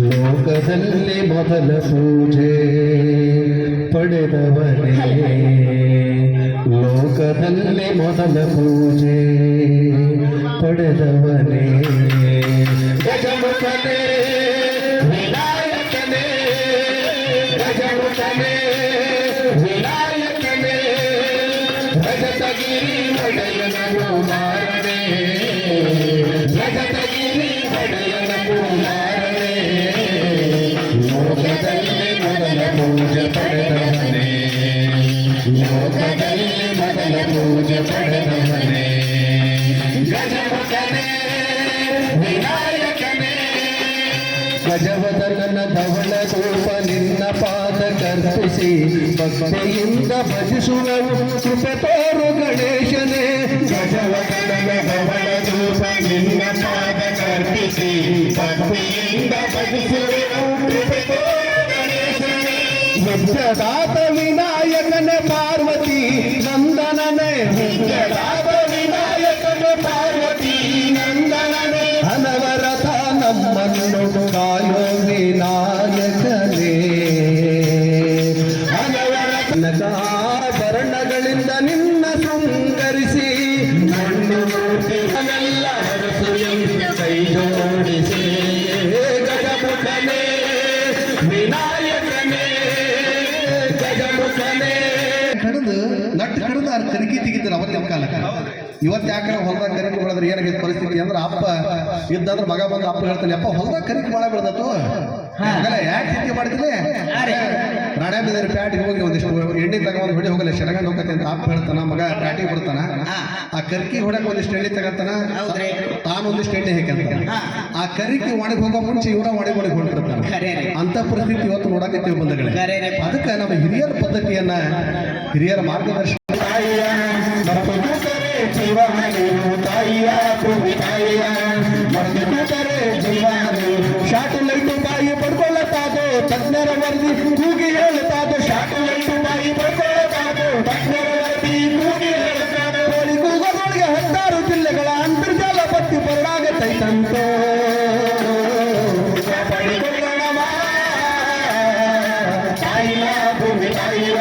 ಲೋಕದಲ್ಲಿ ಮೊದಲ ಪೂಜೆ ಪಡೆದವನೇ, ಲೋಕದಲ್ಲಿ ಮೊದಲ ಪೂಜೆ ಪಡೆದವನೇ, ಗಜಮುಖನೇ ವಿನಾಯಕನೇ, ಗಜಮುಖನೇ ವಿನಾಯಕನೇ, ರಜತಗಿರಿ ಒಡೆಯನನು ಮಾರನೇ, ರಜತಗಿರಿ ಒಡೆಯನನು ಮಾರನೇ, ಲೋಕದಲ್ಲಿ ಮೊದಲ ಪೂಜೆ ಪಡೆದವನೇ, ಲೋಕದಲ್ಲಿ ಮೊದಲ ಪೂಜೆ ಪಡೆದವನೇ, ಗಜಮುಖನೇ ವಿನಾಯಕನೇ, ಗಜವದನನ ಧವಳ ರೂಪ ನಿನ್ನ ಪಾದ ಕರ್ಪಿಸಿ ಭಕ್ತಿಯಿಂದ ಭಜಿಸುವವು ಕೃಪೆ ತೋರು ಗಣೇಶನೇ, ಗಜವದನನ ಧವಳ ರೂಪ ನಿನ್ನ ಪಾದ ಕರ್ಪಿಸಿ ಭಕ್ತಿಯಿಂದ ಭಜಿಸುವವು ಕೃಪೆ ತೋರು ಗಣೇಶನೇ, ವಿದ್ಯದಾತ ವಿನಾಯಕನೇ ಪಾರ್ವತಿ ನಂದನನೇ, ವಿದ್ಯದಾತ ವಿನಾಯಕನೇ ಪಾರ್ವತಿ ನಂದನನೇ, ಅನವರತ ನಮ್ಮನ್ನು ಕಾಯೋ ವಿನಾಯಕನೇ, ನಗಾಭರಣಗಳಿಂದ ನಿನ್ನ ಶೃಂಗರಿಸಿ ನನ್ನೆಲ್ಲ ಕೈ ಜೋಡಿಸಿ, ಗಜಮುಖನೇ ವಿನಾಯಕನೇ, ಗಜಮುಖನೇ ಕಡಿದು ನಟ್ಟು ಕಡಿದು ಅದು ಕರಿಕಿ ತೆಗಿತಾರೆ ಅವತ್ತಿನ ಕಾಲಕ್ಕೆ. ಇವತ್ತು ಯಾಕಂದ್ರೆ ಹೊಲದಾಗ ಕರಿಕೆ ಬೆಳೆದ್ರೆ ಏನಾಗಿದೆ ಪರಿಸ್ಥಿತಿ ಅಂದ್ರೆ ಅಪ್ಪ ಇದ್ದಂದ್ರೆ ಮಗ ಬಂದು ಅಪ್ಪ ಹೇಳ್ತಾನೆ, ಅಪ್ಪ ಹೊಲದಾಗ ಕರಿಕೆ ಭಾಳ ಬೆಳೆದತ್ತು ಯಾಕೆ ಚಿಂತೆ ಮಾಡ್ತೀನಿ, ರಾಣೆ ಬಿದ್ದರೆ ಪ್ಯಾಟಿಗೆ ಹೋಗಿ ಒಂದಿಷ್ಟು ಎಣ್ಣೆ ತಗೊಂಡು ಹೊಡಿ ಹೋಗಲ್ಲ ಶರಗಂಡ್ ಹೋಗತ್ತೆ ಅಂತ ಅಪ್ಪ ಹೇಳ್ತಾನ, ಮಗ ಪ್ಯಾಟಿಗೆ ಬರ್ತಾನ, ಆ ಕರಿಕಿ ಹೊಡಕ್ಕೆ ಒಂದಿಷ್ಟು ಎಣ್ಣೆ ತಗಂತಾನ, ತಾನು ಒಂದಿಷ್ಟು ಎಣ್ಣೆ ಹಾಕಂತಾನ, ಆ ಕರಿಕಿ ಒಣಗಿ ಹೋಗೋ ಮುಂಚೆ ಇವನ ಒಣಗಿ ಹೊಂಟಿರ್ತಾನೆ. ಅಂತ ಪರಿಸ್ಥಿತಿ ಇವತ್ತು ನೋಡಕತ್ತೀವಿ ಬಂಧುಗಳೇ. ಅದಕ್ಕೆ ನಮ್ಮ ಹಿರಿಯರ ಪದ್ಧತಿಯನ್ನ, ಹಿರಿಯರ ಮಾರ್ಗದರ್ಶನ ಶಾಟು ಲೈಟು ಬಾಯಿ ಪಡ್ಕೊಳ್ಳತಾದು ತಜ್ಞರ ವರದಿ ಕೂಗಿ ಹೇಳುತ್ತಾದು, ಶಾಟು ಲೈಟು ಬಾಯಿ ಪಡ್ಕೊಳ್ಳತಾದು ತಜ್ಞರ ವರದಿ ಕೂಗಿ ಹೇಳುತ್ತಾದು, ಕೂಗೋದೊಳಗೆ 16 ಜಿಲ್ಲೆಗಳ ಅಂತರ್ಜಾಲ ಪಟ್ಟಿ ಬರಲಾಗತ್ತೈತಂತೋ, ತಾಯಿಯ ಭೂಮಿ ತಾಯಿಯ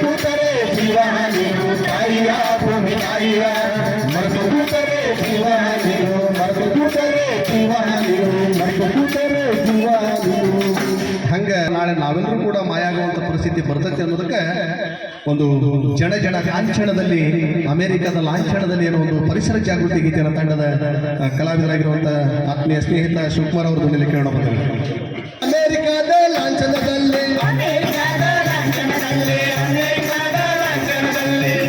ಕೂತರೆ ಜೀವ ನೀರು, ತಾಯಿಯ ಭೂಮಿ ತಾಯಿಯ ಮರೆತು ಕೂತರೆ ಜೀವ ನೀರು, ಮರೆತು ಕೂತರೆ ಜೀವ ನೀರು, ಮರೆತು ಕೂತರೆ ಜೀವ ನೀರು. ಹಂಗ ನಾಳೆ ನಾವೆಲ್ಲರೂ ಕೂಡ ಮಾಯಾಗುವಂತ ಪರಿಸ್ಥಿತಿ ಬರ್ತೈತಿ ಅನ್ನೋದಕ್ಕೆ ಒಂದು ಜನ ಲಾಂಛನದಲ್ಲಿ, ಅಮೆರಿಕದ ಲಾಂಛನದಲ್ಲಿ ಏನೋ ಒಂದು ಪರಿಸರ ಜಾಗೃತಿ ಗೀತೆಯ ತಂಡದ ಕಲಾವಿದರಾಗಿರುವಂತ ಆತ್ಮೀಯ ಸ್ನೇಹಿತ ಶಿವಕುಮಾರ್ ಅವರು ಧ್ವನಿಯಲ್ಲಿ ಕೇಳೋಣ ಬಂದರು. ಅಮೆರಿಕದ ಲಾಂಛನದಲ್ಲಿ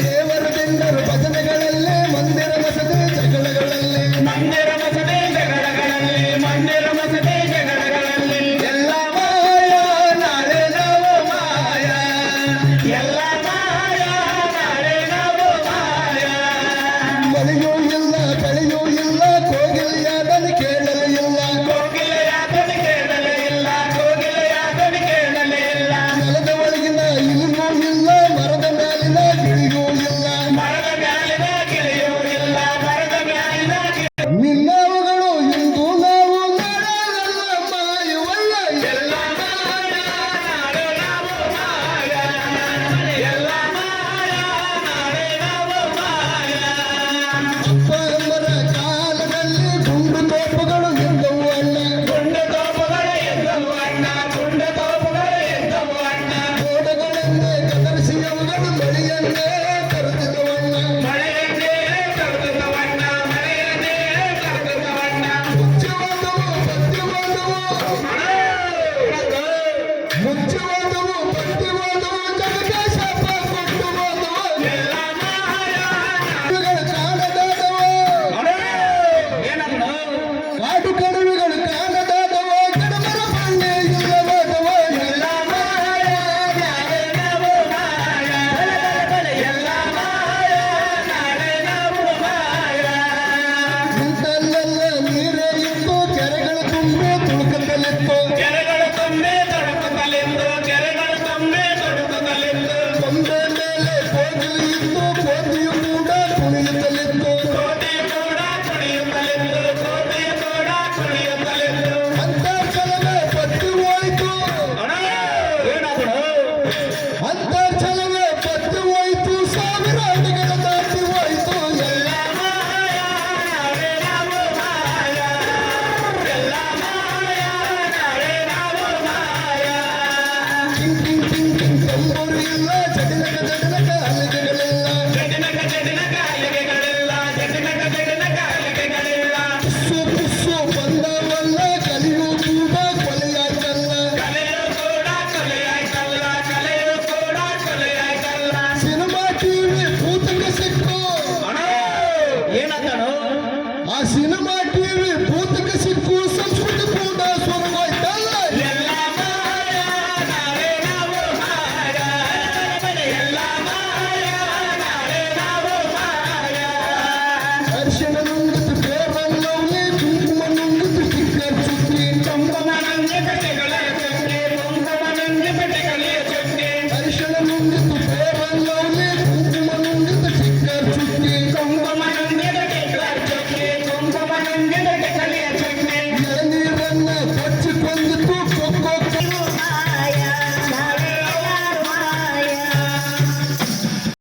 ದೇವರು ತಿಂದರು ಭಜನೆಗಳಲ್ಲಿ, ಮಂದಿರ ಮಸದೆ ಜಗಳಗಳಲ್ಲಿ, ಮಂದಿರ ಮಸದೆ ಜಗಳಗಳಲ್ಲಿ, ಮಂದಿರ ಮಸದೆ ಜಗಳಗಳಲ್ಲಿ, ಎಲ್ಲ ಮಾಯ ನಾಳೆ ನಾವು ಮಾಯ, ಎಲ್ಲ ಮಾಯ ನಾಳೆ ನಾವು ಮಾಯ, ಮಳೆಯೂ ಇಲ್ಲ ಬೆಳೆಯೂ ಇಲ್ಲ, ಕೋಗಿಲೆಯಾದನು ಕೇಳಲೇ ಇಲ್ಲ, ಕೋಗಿಲೆಯಾದನು ಕೇಳಲೇ ಕಿವಿ ಭೂತ